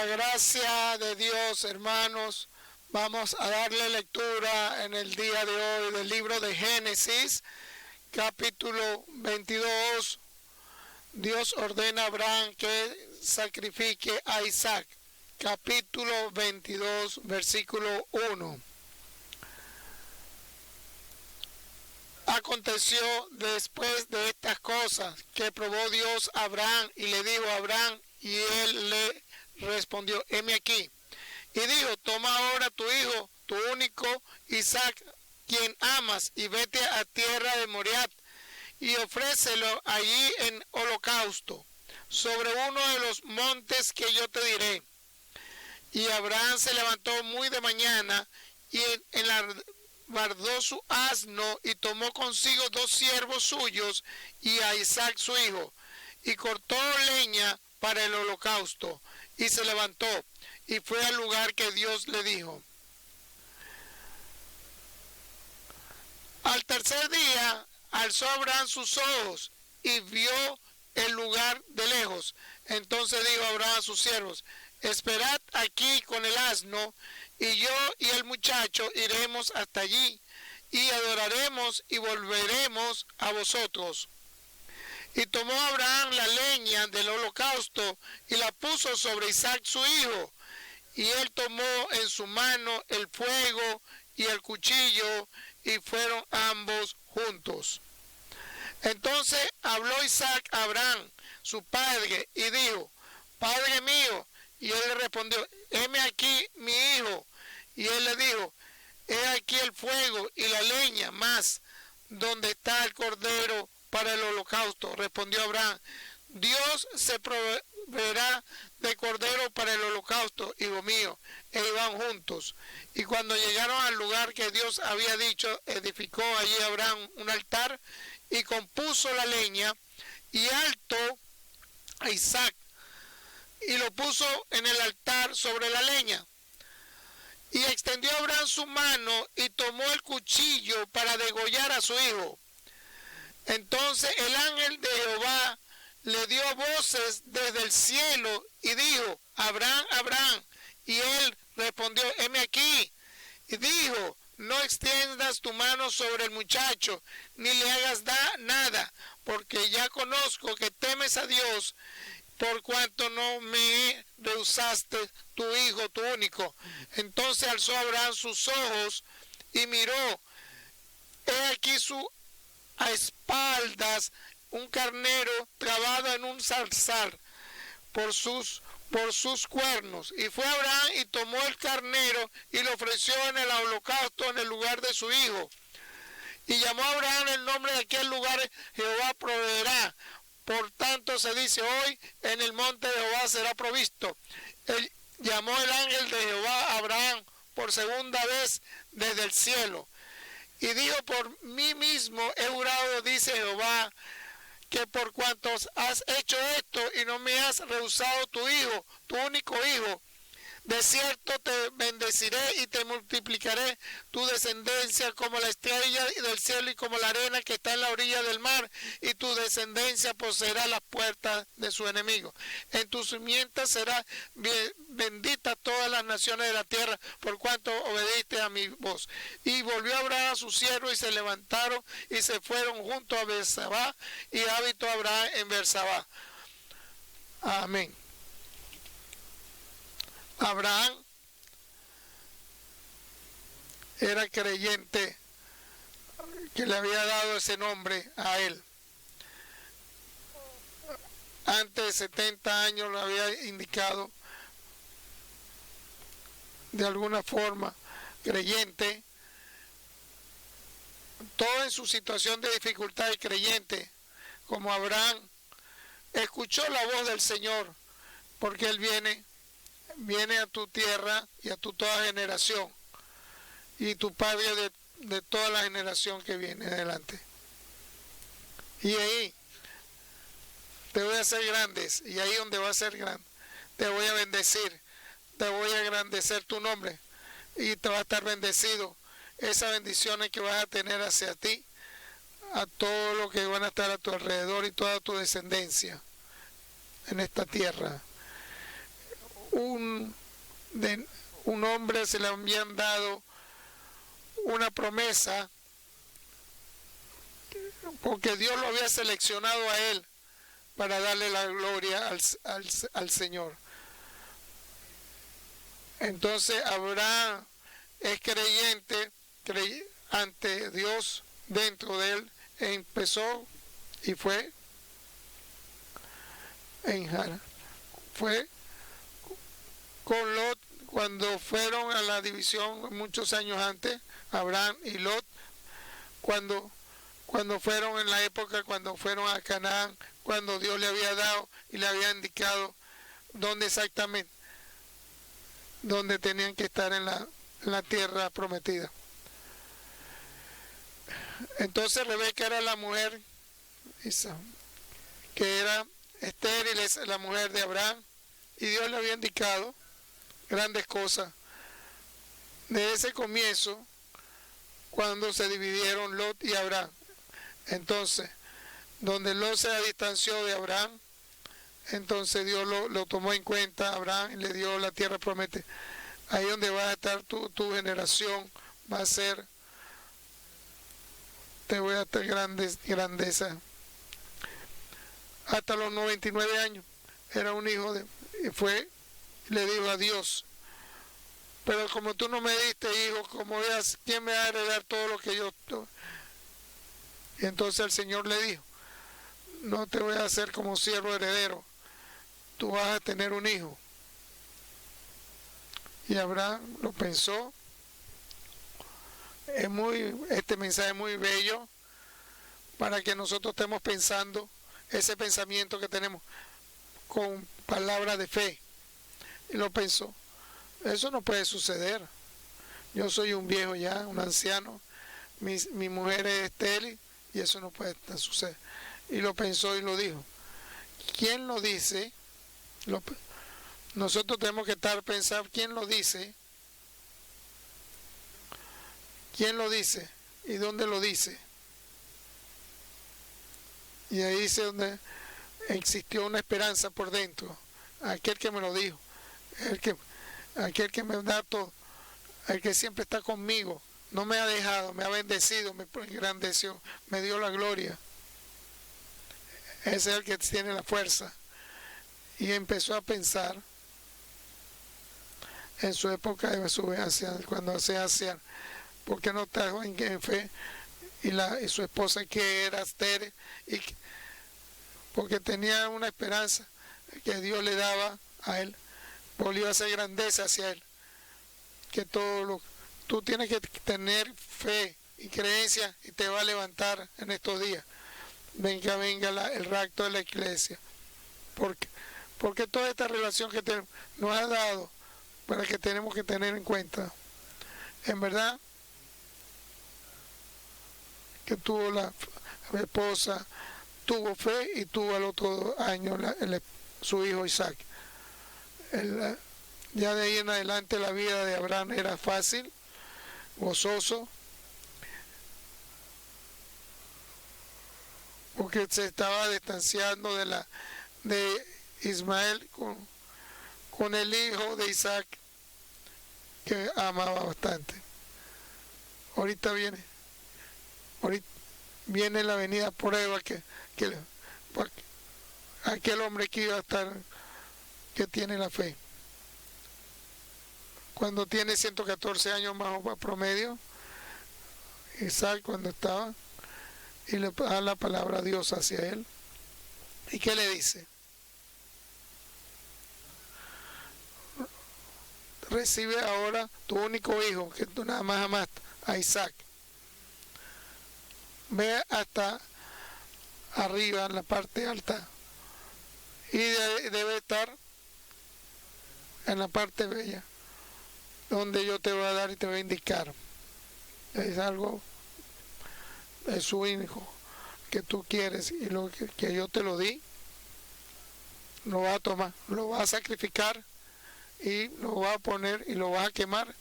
La gracia de Dios, hermanos, vamos a darle lectura en el día de hoy del libro de Génesis, capítulo 22. Dios ordena a Abraham que sacrifique a Isaac. Capítulo 22, versículo 1. Aconteció después de estas cosas que probó Dios a Abraham y le dijo a Abraham, y él le respondió, heme aquí. Y dijo, toma ahora tu hijo, tu único Isaac, quien amas, y vete a tierra de Moriat, y ofrécelo allí en holocausto, sobre uno de los montes que yo te diré. Y Abraham se levantó muy de mañana, y enlabardó su asno, y tomó consigo 2 siervos suyos, y a Isaac su hijo, y cortó leña para el holocausto, y se levantó, y fue al lugar que Dios le dijo. Al tercer día alzó Abraham sus ojos, y vio el lugar de lejos. Entonces dijo Abraham a sus siervos, esperad aquí con el asno, y yo y el muchacho iremos hasta allí, y adoraremos y volveremos a vosotros. Y tomó Abraham la leña del holocausto y la puso sobre Isaac su hijo. Y él tomó en su mano el fuego y el cuchillo, y fueron ambos juntos. Entonces habló Isaac a Abraham, su padre, y dijo, Padre mío. Y él le respondió, heme aquí mi hijo. Y él le dijo, he aquí el fuego y la leña, mas ¿dónde está el cordero para el holocausto? Respondió Abraham, Dios se proveerá de cordero para el holocausto, hijo mío. E iban juntos. Y cuando llegaron al lugar que Dios había dicho, edificó allí Abraham un altar y compuso la leña y alto a Isaac, y lo puso en el altar sobre la leña. Y extendió Abraham su mano y tomó el cuchillo para degollar a su hijo. Entonces el ángel de Jehová le dio voces desde el cielo y dijo, Abraham, Abraham. Y él respondió, heme aquí. Y dijo, no extiendas tu mano sobre el muchacho, ni le hagas nada, porque ya conozco que temes a Dios, por cuanto no me rehusaste tu hijo, tu único. Entonces alzó Abraham sus ojos y miró, he aquí a espaldas un carnero trabado en un zarzal por sus cuernos. Y fue Abraham y tomó el carnero y lo ofreció en el holocausto en el lugar de su hijo. Y llamó a Abraham el nombre de aquel lugar, Jehová proveerá. Por tanto se dice hoy, en el monte de Jehová será provisto. Él llamó el ángel de Jehová a Abraham por segunda vez desde el cielo. Y dijo, por mí mismo he jurado, dice Jehová, que por cuanto has hecho esto y no me has rehusado tu hijo, tu único hijo, de cierto te bendeciré y te multiplicaré tu descendencia como la estrella del cielo y como la arena que está en la orilla del mar, y tu descendencia poseerá las puertas de su enemigo. En tu simiente será bendita todas las naciones de la tierra, por cuanto obediste a mi voz. Y volvió Abraham a su siervo, y se levantaron y se fueron junto a Beersabá, y habitó Abraham en Beersabá. Amén. Abraham era creyente, que le había dado ese nombre a él. Antes de 70 años lo había indicado de alguna forma, creyente. Todo en su situación de dificultad, y creyente, como Abraham, escuchó la voz del Señor, porque Él viene a tu tierra y a tu toda generación, y tu padre de toda la generación que viene adelante. Y ahí te voy a hacer grandes, y ahí donde va a ser grande, te voy a bendecir, te voy a engrandecer tu nombre, y te va a estar bendecido. Esas bendiciones que vas a tener hacia ti, a todo lo que van a estar a tu alrededor y toda tu descendencia en esta tierra. un, un hombre se le habían dado una promesa, porque Dios lo había seleccionado a él para darle la gloria al Señor. Entonces Abraham es creyente, ante Dios dentro de él, empezó y fue en Harán. Fue con Lot cuando fueron a la división muchos años antes, Abraham y Lot, cuando fueron en la época, cuando fueron a Canaán, cuando Dios le había dado y le había indicado dónde exactamente, dónde tenían que estar en la tierra prometida. Entonces Rebeca era la mujer que era estéril, es la mujer de Abraham, y Dios le había indicado grandes cosas de ese comienzo, cuando se dividieron Lot y Abraham. Entonces, donde Lot se distanció de Abraham, entonces Dios lo tomó en cuenta a Abraham y le dio la tierra prometida. Ahí donde va a estar tu generación, va a ser, te voy a dar grandeza. Hasta los 99 años era un hijo le dijo a Dios: pero como tú no me diste hijo, como veas, ¿quién me va a heredar todo lo que yo? Y entonces el Señor le dijo: no te voy a hacer como siervo heredero, tú vas a tener un hijo. Y Abraham lo pensó. Este mensaje es muy bello para que nosotros estemos pensando ese pensamiento que tenemos con palabras de fe. Y lo pensó: eso no puede suceder. Yo soy un viejo ya, un anciano, mi mujer es estéril y eso no puede suceder. Y lo pensó y lo dijo. ¿Quién lo dice? Nosotros tenemos que estar pensando, ¿quién lo dice? ¿Quién lo dice? ¿Y dónde lo dice? Y ahí dice donde existió una esperanza por dentro. Aquel que me lo dijo, aquel que me da todo, el que siempre está conmigo, no me ha dejado, me ha bendecido, me engrandeció, me dio la gloria. Ese es el que tiene la fuerza. Y empezó a pensar en su época de su anciano, cuando sea anciano, porque no estaba en fe, y su esposa que era estéril, porque tenía una esperanza que Dios le daba a él, volvió a hacer grandeza hacia él, que tú tienes que tener fe y creencia y te va a levantar en estos días. Venga el rapto de la iglesia, porque toda esta relación que nos ha dado, para que tenemos que tener en cuenta, en verdad, que tuvo la esposa, tuvo fe y tuvo al otro año su hijo Isaac. Ya de ahí en adelante la vida de Abraham era fácil, gozoso, porque se estaba distanciando de Ismael con el hijo de Isaac, que amaba bastante. Ahorita viene la venida prueba que aquel hombre que iba a estar, que tiene la fe, cuando tiene 114 años más o más promedio, Isaac cuando estaba, y le da la palabra a Dios hacia él. ¿Y qué le dice? Recibe ahora tu único hijo, que tú nada más amaste, a Isaac. Ve hasta arriba, en la parte alta, y debe estar en la parte bella, donde yo te voy a dar y te voy a indicar. Es algo, es su hijo que tú quieres, y lo que yo te lo di, lo vas a tomar, lo vas a sacrificar y lo vas a poner y lo vas a quemar,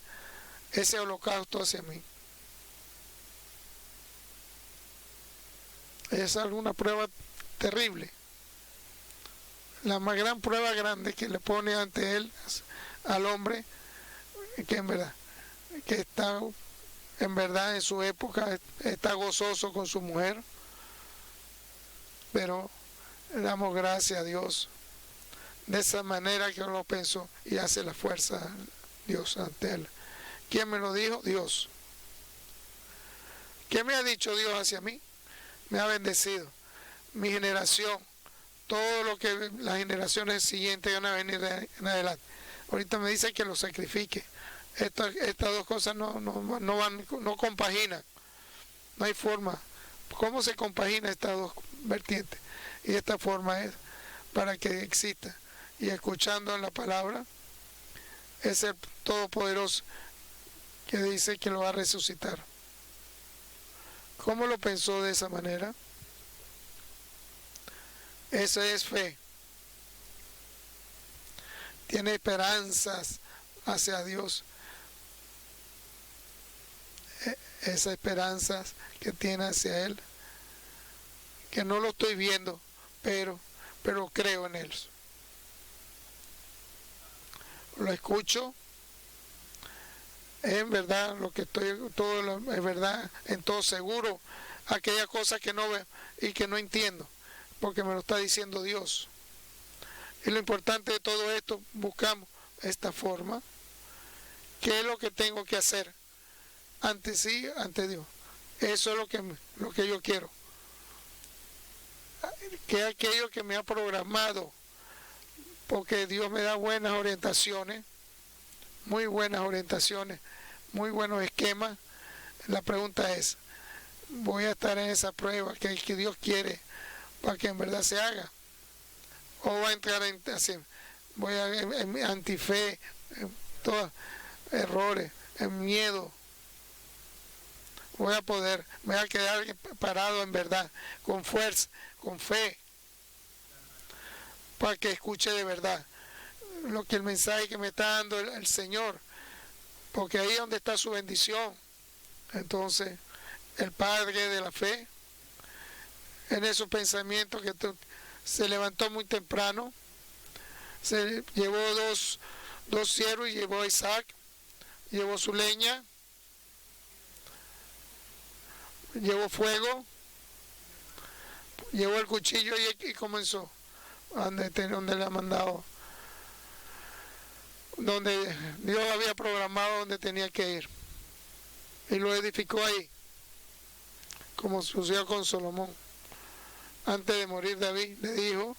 ese holocausto hacia mí. Es alguna prueba terrible. la más gran prueba grande que le pone ante él al hombre, que en verdad, que está en verdad en su época, está gozoso con su mujer, pero le damos gracias a Dios de esa manera que uno lo pensó y hace la fuerza Dios ante él. ¿Quién me lo dijo? Dios. ¿Qué me ha dicho Dios hacia mí? Me ha bendecido. Mi generación, todo lo que las generaciones siguientes van a venir en adelante. Ahorita me dice que lo sacrifique. Estas dos cosas no compaginan. No hay forma. ¿Cómo se compagina estas dos vertientes? Y esta forma es para que exista. Y escuchando la palabra, es el Todopoderoso que dice que lo va a resucitar. ¿Cómo lo pensó de esa manera? Eso es fe. Tiene esperanzas hacia Dios. Esas esperanzas que tiene hacia Él, que no lo estoy viendo, pero creo en Él. Lo escucho, es en verdad lo que estoy, es verdad, en todo seguro, aquella cosa que no veo y que no entiendo, porque me lo está diciendo Dios. Y lo importante de todo esto, buscamos esta forma, ¿qué es lo que tengo que hacer? Ante sí, ante Dios. Eso es lo que yo quiero. Que aquello que me ha programado, porque Dios me da buenas orientaciones, muy buenas orientaciones, muy buenos esquemas. La pregunta es, ¿voy a estar en esa prueba que Dios quiere para que en verdad se haga? ¿O voy a entrar en antife, en todos errores, en miedo? Voy a quedar parado en verdad, con fuerza, con fe, para que escuche de verdad lo que el mensaje que me está dando el Señor, porque ahí es donde está su bendición. Entonces, el Padre de la fe, en esos pensamientos que se levantó muy temprano, se llevó dos siervos y llevó a Isaac, llevó su leña, llevó fuego, llevó el cuchillo y comenzó donde le ha mandado, donde Dios había programado donde tenía que ir, y lo edificó ahí, como sucedió con Salomón. Antes de morir David le dijo,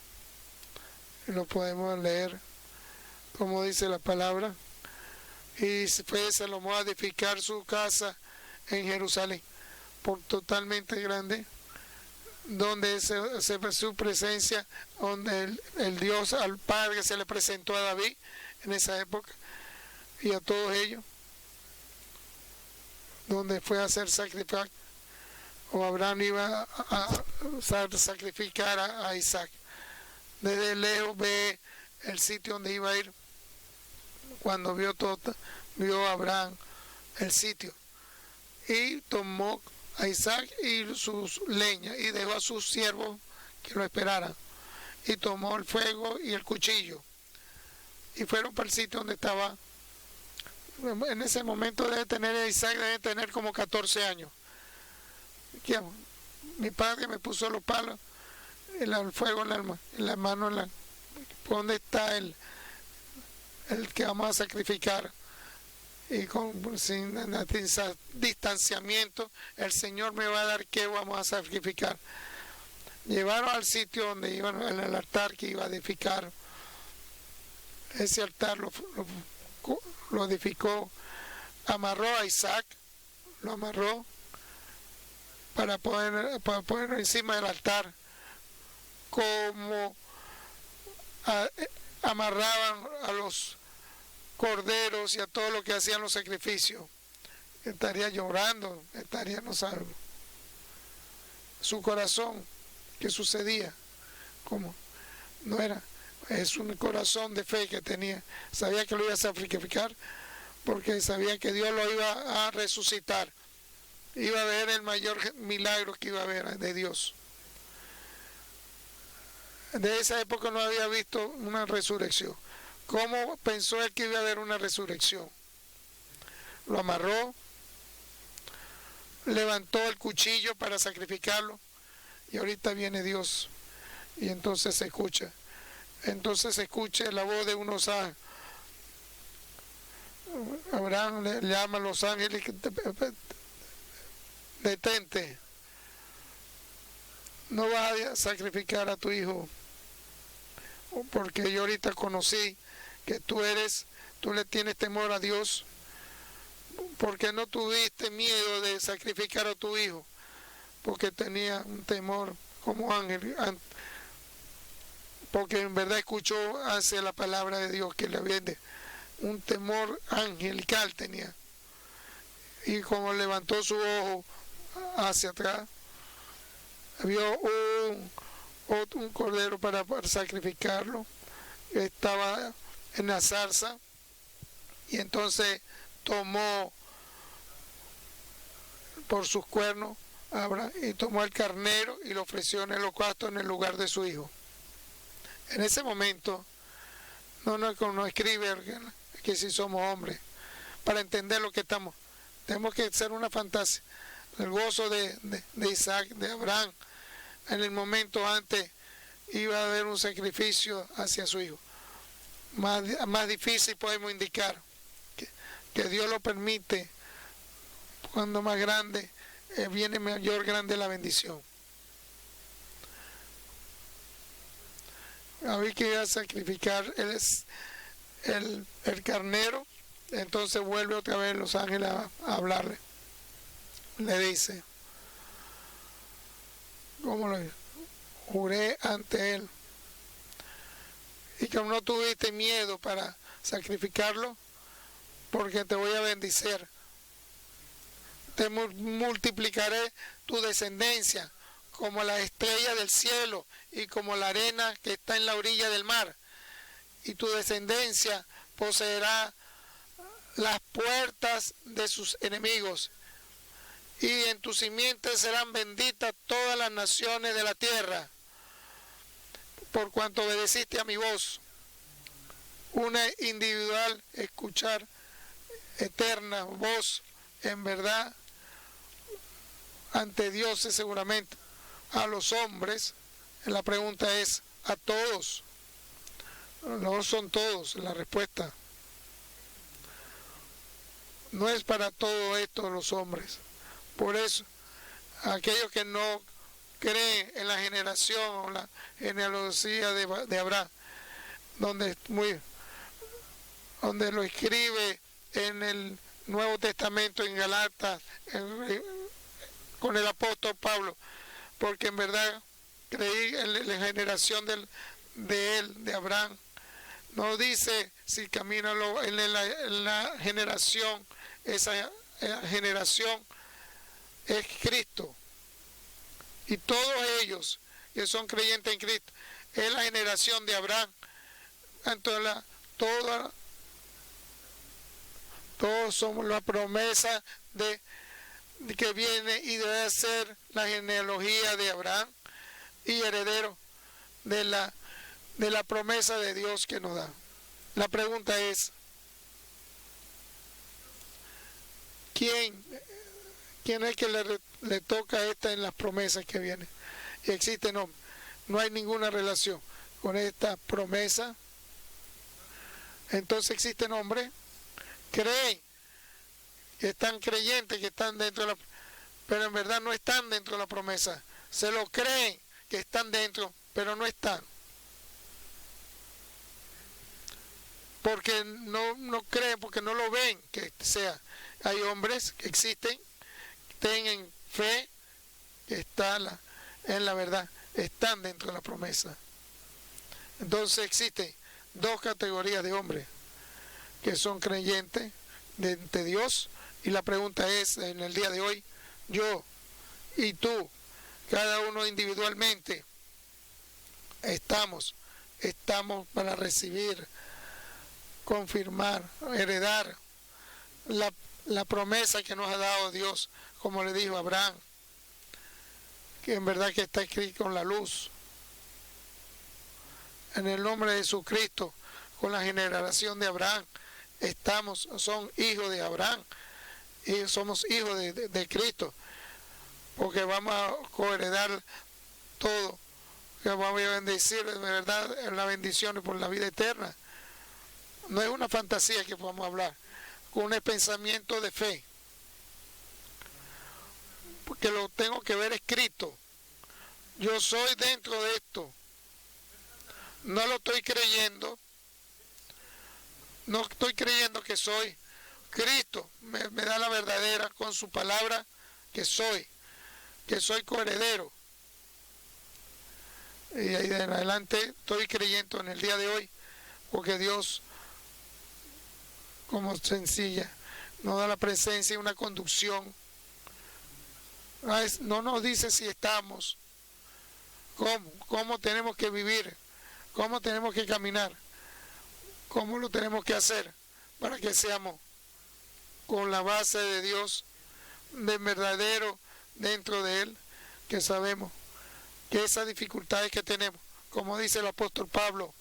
y lo podemos leer como dice la palabra, y fue Salomón a edificar su casa en Jerusalén, por totalmente grande, donde se ve su presencia, donde el Dios al Padre se le presentó a David en esa época y a todos ellos, donde fue a hacer sacrificio, o Abraham iba a sacrificar a Isaac. Desde lejos ve el sitio donde iba a ir. Cuando vio Abraham el sitio, y tomó a Isaac y sus leñas y dejó a sus siervos que lo esperaran, y tomó el fuego y el cuchillo y fueron para el sitio donde estaba. En ese momento Isaac debe tener como 14 años. Mi padre me puso los palos, el fuego en la mano, ¿dónde está el que vamos a sacrificar? Y sin distanciamiento, el Señor me va a dar qué vamos a sacrificar. Llevaron al sitio donde iban, al altar que iba a edificar. Ese altar lo edificó, amarró a Isaac, lo amarró para poner encima del altar, como amarraban a los corderos y a todo lo que hacían los sacrificios. Estaría llorando, no sabemos. Su corazón, ¿qué sucedía? ¿Cómo? No era, es un corazón de fe que tenía. Sabía que lo iba a sacrificar porque sabía que Dios lo iba a resucitar. Iba a ver el mayor milagro que iba a haber de Dios. de esa época no había visto una resurrección. ¿Cómo pensó él que iba a haber una resurrección? Lo amarró, levantó el cuchillo para sacrificarlo, y ahorita viene Dios, y entonces se escucha. Entonces se escucha la voz de unos ángeles. Abraham le llama a los ángeles, detente, no vas a sacrificar a tu hijo, porque yo ahorita conocí que tú le tienes temor a Dios, porque no tuviste miedo de sacrificar a tu hijo, porque tenía un temor como ángel, porque en verdad escuchó hacia la palabra de Dios que le vende. Un temor angelical tenía. Y como levantó su ojo hacia atrás, vio un cordero para sacrificarlo. Estaba en la zarza. Y entonces tomó por sus cuernos y tomó el carnero y lo ofreció en el holocausto en el lugar de su hijo. En ese momento, no escribe que si somos hombres, para entender lo que estamos. Tenemos que ser una fantasía. El gozo de Isaac, de Abraham, en el momento antes iba a haber un sacrificio hacia su hijo. Más difícil podemos indicar que Dios lo permite. Cuando más grande viene mayor grande la bendición. Había que ir a sacrificar el carnero. Entonces vuelve otra vez los ángeles a hablarle. Le dice, ¿cómo lo dice? Juré ante él, y que no tuviste miedo para sacrificarlo, porque te voy a bendecir. Te multiplicaré tu descendencia como la estrella del cielo y como la arena que está en la orilla del mar. Y tu descendencia poseerá las puertas de sus enemigos. Y en tu simiente serán benditas todas las naciones de la tierra, por cuanto obedeciste a mi voz. Una individual escuchar eterna voz, en verdad, ante Dios es seguramente. A los hombres, la pregunta es, ¿a todos? No son todos, la respuesta. No es para todo esto los hombres. Por eso, aquellos que no creen en la generación o la genealogía de Abraham, donde lo escribe en el Nuevo Testamento, en Galatas, con el apóstol Pablo, porque en verdad creí en la generación de Abraham. No dice si camina en la generación, esa generación es Cristo. Y todos ellos que son creyentes en Cristo, es la generación de Abraham. Entonces, todos somos la promesa de que viene y debe ser la genealogía de Abraham y heredero de la promesa de Dios que nos da. La pregunta es, ¿quién es que le toca esta en las promesas que vienen? Y existe, no hay ninguna relación con esta promesa. Entonces existen hombres, creen que están creyentes, que están dentro de pero en verdad no están dentro de la promesa. Se lo creen que están dentro, pero no están. Porque no creen, porque no lo ven que sea. Hay hombres que existen, tienen fe, que están en la verdad, están dentro de la promesa. Entonces existen dos categorías de hombres que son creyentes de Dios, y la pregunta es, en el día de hoy, yo y tú, cada uno individualmente, estamos para recibir, confirmar, heredar la promesa que nos ha dado Dios, como le dijo a Abraham, que en verdad que está escrito con la luz. en el nombre de Jesucristo, con la generación de Abraham, son hijos de Abraham y somos hijos de Cristo, porque vamos a coheredar todo, que vamos a bendecir de verdad en la bendición y por la vida eterna. No es una fantasía que podamos hablar, con un pensamiento de fe, porque lo tengo que ver escrito. Yo soy dentro de esto, no lo estoy creyendo, no estoy creyendo que soy. Cristo me da la verdadera con su palabra que soy coheredero. Y ahí en adelante estoy creyendo en el día de hoy, porque Dios, como sencilla, nos da la presencia y una conducción. No nos dice si estamos, cómo tenemos que vivir, cómo tenemos que caminar, cómo lo tenemos que hacer para que seamos con la base de Dios, de verdadero dentro de Él, que sabemos que esas dificultades que tenemos, como dice el apóstol Pablo,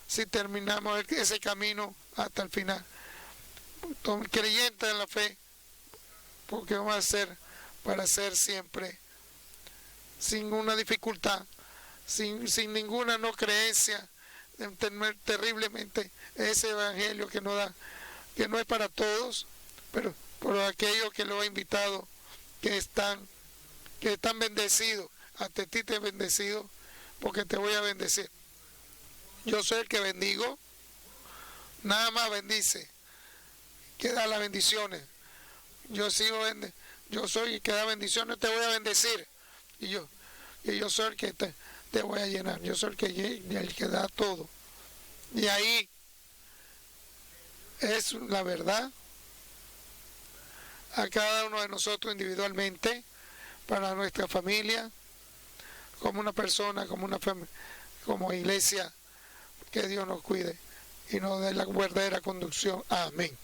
si terminamos ese camino hasta el final, creyentes en la fe, porque vamos a hacer para ser siempre sin una dificultad, sin ninguna no creencia, terriblemente ese evangelio que nos da, que no es para todos, pero por aquellos que lo ha invitado, que están bendecidos. Hasta ti te he bendecido, porque te voy a bendecir. Yo soy el que bendigo, nada más bendice, que da las bendiciones. Yo soy el que da bendiciones, te voy a bendecir. Y yo soy el que te voy a llenar, yo soy el que da todo. Y ahí es la verdad a cada uno de nosotros individualmente, para nuestra familia, como una persona, como iglesia, que Dios nos cuide y nos dé la verdadera conducción. Amén.